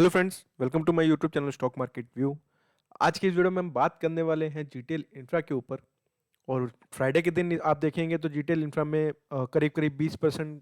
Hello friends, welcome to my YouTube channel stock market view. आज की इस video में हम बात करने वाले हैं जीटीएल इंफ्रा के ऊपर। और फ्राइडे के दिन आप देखेंगे तो जीटीएल इंफ्रा में करीब करीब 20%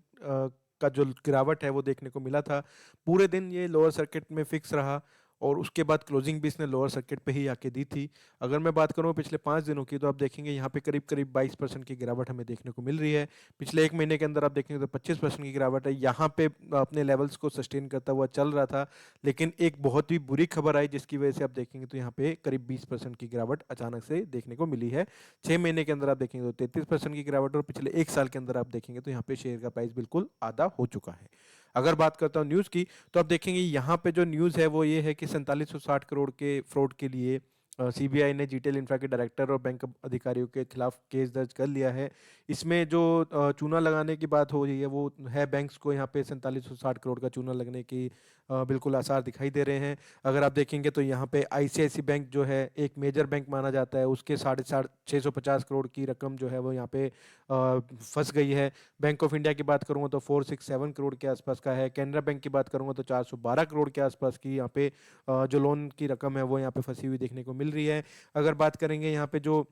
का जो गिरावट है वो देखने को मिला था। पूरे दिन ये लोअर सर्किट में फिक्स रहा और उसके बाद क्लोजिंग भी इसने लोअर सर्किट पे ही आके दी थी। अगर मैं बात करूँ पिछले 5 दिनों की, तो आप देखेंगे यहाँ पे करीब करीब 22% की गिरावट हमें देखने को मिल रही है। पिछले एक महीने के अंदर आप देखेंगे तो 25% की गिरावट है। यहाँ पे अपने लेवल्स को सस्टेन करता हुआ चल रहा था, लेकिन एक बहुत ही बुरी खबर आई जिसकी वजह से आप देखेंगे तो यहाँ पे करीब 20% की गिरावट अचानक से देखने को मिली है। 6 महीने के अंदर आप देखेंगे तो 33% की गिरावट, और पिछले एक साल के अंदर आप देखेंगे तो यहाँ पे शेयर का प्राइस बिल्कुल आधा हो चुका है। अगर बात करता हूँ न्यूज़ की, तो आप देखेंगे यहाँ पे जो न्यूज़ है वो ये है कि 4760 करोड़ के फ्रॉड के लिए सीबीआई ने जीटेल इंफ्रा के डायरेक्टर और बैंक अधिकारियों के खिलाफ केस दर्ज कर लिया है। इसमें जो चूना लगाने की बात हो रही है वो है बैंक्स को यहाँ पे 4760 करोड़ का चूना लगने की बिल्कुल आसार दिखाई दे रहे हैं। अगर आप देखेंगे तो यहाँ पे आईसीआईसी बैंक जो है एक मेजर बैंक माना जाता है, उसके 650 करोड़ की रकम जो है वो यहाँ पे फंस गई है। बैंक ऑफ इंडिया की बात करूंगा तो 467 करोड़ के आसपास का है। कैनरा बैंक की बात करूंगा तो 412 करोड़ के आसपास की यहाँ पे जो लोन की रकम है वो यहाँ पे फंसी हुई देखने को मिल रही है। अगर बात करेंगे यहाँ पे जो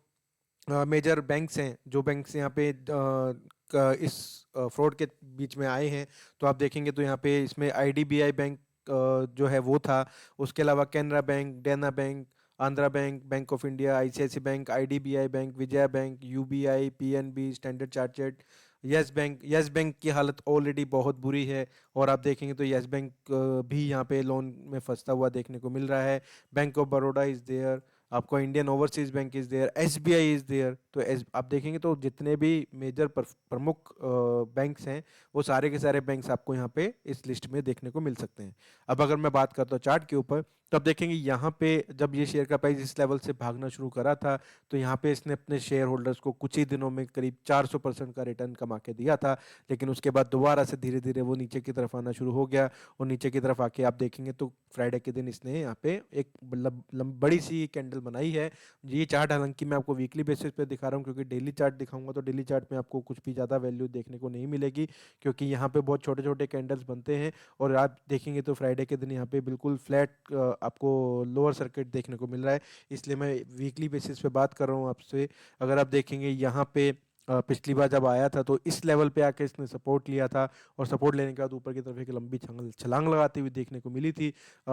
मेजर बैंक्स हैं, जो बैंक्स यहाँ पे इस फ्रॉड के बीच में आए हैं, तो आप देखेंगे तो यहाँ पे इसमें आईडीबीआई बैंक जो है वो था। उसके अलावा Canara bank, Dena bank, Andhra bank, bank of India, ICICI bank, IDBI bank, Vijaya bank, UBI, PNB, standard chartered, yes bank की हालत ऑलरेडी बहुत बुरी है। और आप देखेंगे तो यस बैंक भी यहाँ पे लोन में फंसता हुआ देखने को मिल रहा है। Bank of Baroda is there, आपको Indian Overseas Bank is there, SBI is there. तो आप देखेंगे तो जितने भी मेजर प्रमुख बैंक्स हैं वो सारे के सारे बैंक्स आपको यहाँ पे इस लिस्ट में देखने को मिल सकते हैं। अब अगर मैं बात करता हूँ चार्ट के ऊपर, तो आप देखेंगे यहाँ पे जब ये शेयर का प्राइस इस लेवल से भागना शुरू करा था, तो यहाँ पे इसने अपने शेयर होल्डर्स को कुछ ही दिनों में करीब 400% का रिटर्न कमा के दिया था। लेकिन उसके बाद दोबारा से धीरे धीरे वो नीचे की तरफ आना शुरू हो गया, और नीचे की तरफ आके आप देखेंगे तो फ्राइडे के दिन इसने यहाँ पे एक बड़ी सी कैंडल बनाई है। ये चार्ट हालांकि मैं आपको वीकली बेसिस पे दिखा रहा हूँ, क्योंकि डेली चार्ट दिखाऊंगा तो डेली चार्ट में आपको कुछ भी ज़्यादा वैल्यू देखने को नहीं मिलेगी, क्योंकि यहाँ पे बहुत छोटे छोटे कैंडल्स बनते हैं। और आप देखेंगे तो फ्राइडे के दिन यहाँ पे बिल्कुल फ्लैट आपको लोअर सर्किट देखने को मिल रहा है। इसलिए मैं वीकली बेसिस पे बात कर रहा हूँ आपसे। अगर आप देखेंगे यहाँ पे पिछली बार जब आया था तो इस लेवल पे आके इसने सपोर्ट लिया था, और सपोर्ट लेने के बाद ऊपर की तरफ एक लंबी छलांग लगाती हुई देखने को मिली थी।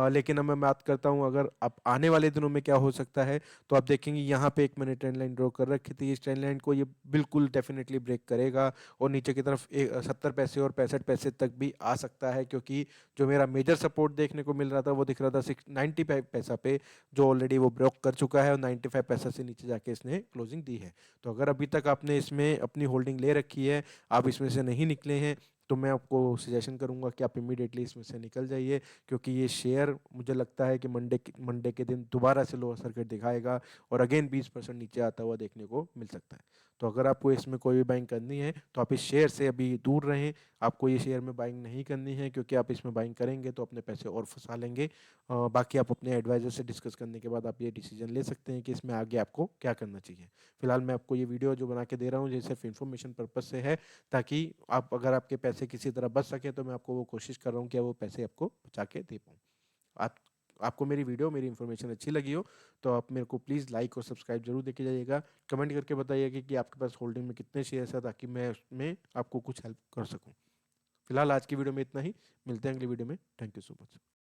लेकिन अब मैं बात करता हूँ अगर आप आने वाले दिनों में क्या हो सकता है, तो आप देखेंगे यहाँ पे एक मैंने ट्रेंड लाइन ड्रॉ कर रखी थी। इस ट्रेंड लाइन को ये बिल्कुल डेफिनेटली ब्रेक करेगा और नीचे की तरफ 70 पैसे और 65 पैसे तक भी आ सकता है, क्योंकि जो मेरा मेजर सपोर्ट देखने को मिल रहा था वो दिख रहा था 95 पैसा पे, जो ऑलरेडी वो ब्रेक कर चुका है और 95 पैसा से नीचे जाके इसने क्लोजिंग दी है। तो अगर अभी तक आपने इसमें अपनी होल्डिंग ले रखी है, आप इसमें से नहीं निकले हैं, तो मैं आपको सजेशन करूंगा कि आप इमीडिएटली इसमें से निकल जाइए, क्योंकि ये शेयर मुझे लगता है कि मंडे के दिन दोबारा से लोअर सर्किट दिखाएगा और अगेन 20% नीचे आता हुआ देखने को मिल सकता है। तो अगर आपको इसमें कोई भी बाइंग करनी है तो आप इस शेयर से अभी दूर रहें। आपको ये शेयर में बाइंग नहीं करनी है, क्योंकि आप इसमें बाइंग करेंगे तो अपने पैसे और फंसा लेंगे। बाकी आप अपने एडवाइजर से डिस्कस करने के बाद आप ये डिसीजन ले सकते हैं कि इसमें आगे आपको क्या करना चाहिए। फिलहाल मैं आपको ये वीडियो जो बना के दे रहा हूँ ये सिर्फ इन्फॉर्मेशन पर्पज से है, ताकि आप अगर आपके पैसे किसी तरह बच सके तो मैं आपको वो कोशिश कर रहा हूँ कि वो पैसे आपको बचा के दे पाऊँ। आप आपको मेरी वीडियो मेरी इन्फॉर्मेशन अच्छी लगी हो तो आप मेरे को प्लीज़ लाइक और सब्सक्राइब जरूर देके जाइएगा। कमेंट करके बताइएगा कि आपके पास होल्डिंग में कितने शेयर्स है, ताकि मैं उसमें आपको कुछ हेल्प कर सकूँ। फिलहाल आज की वीडियो में इतना ही। मिलते हैं अगली वीडियो में। Thank you so much.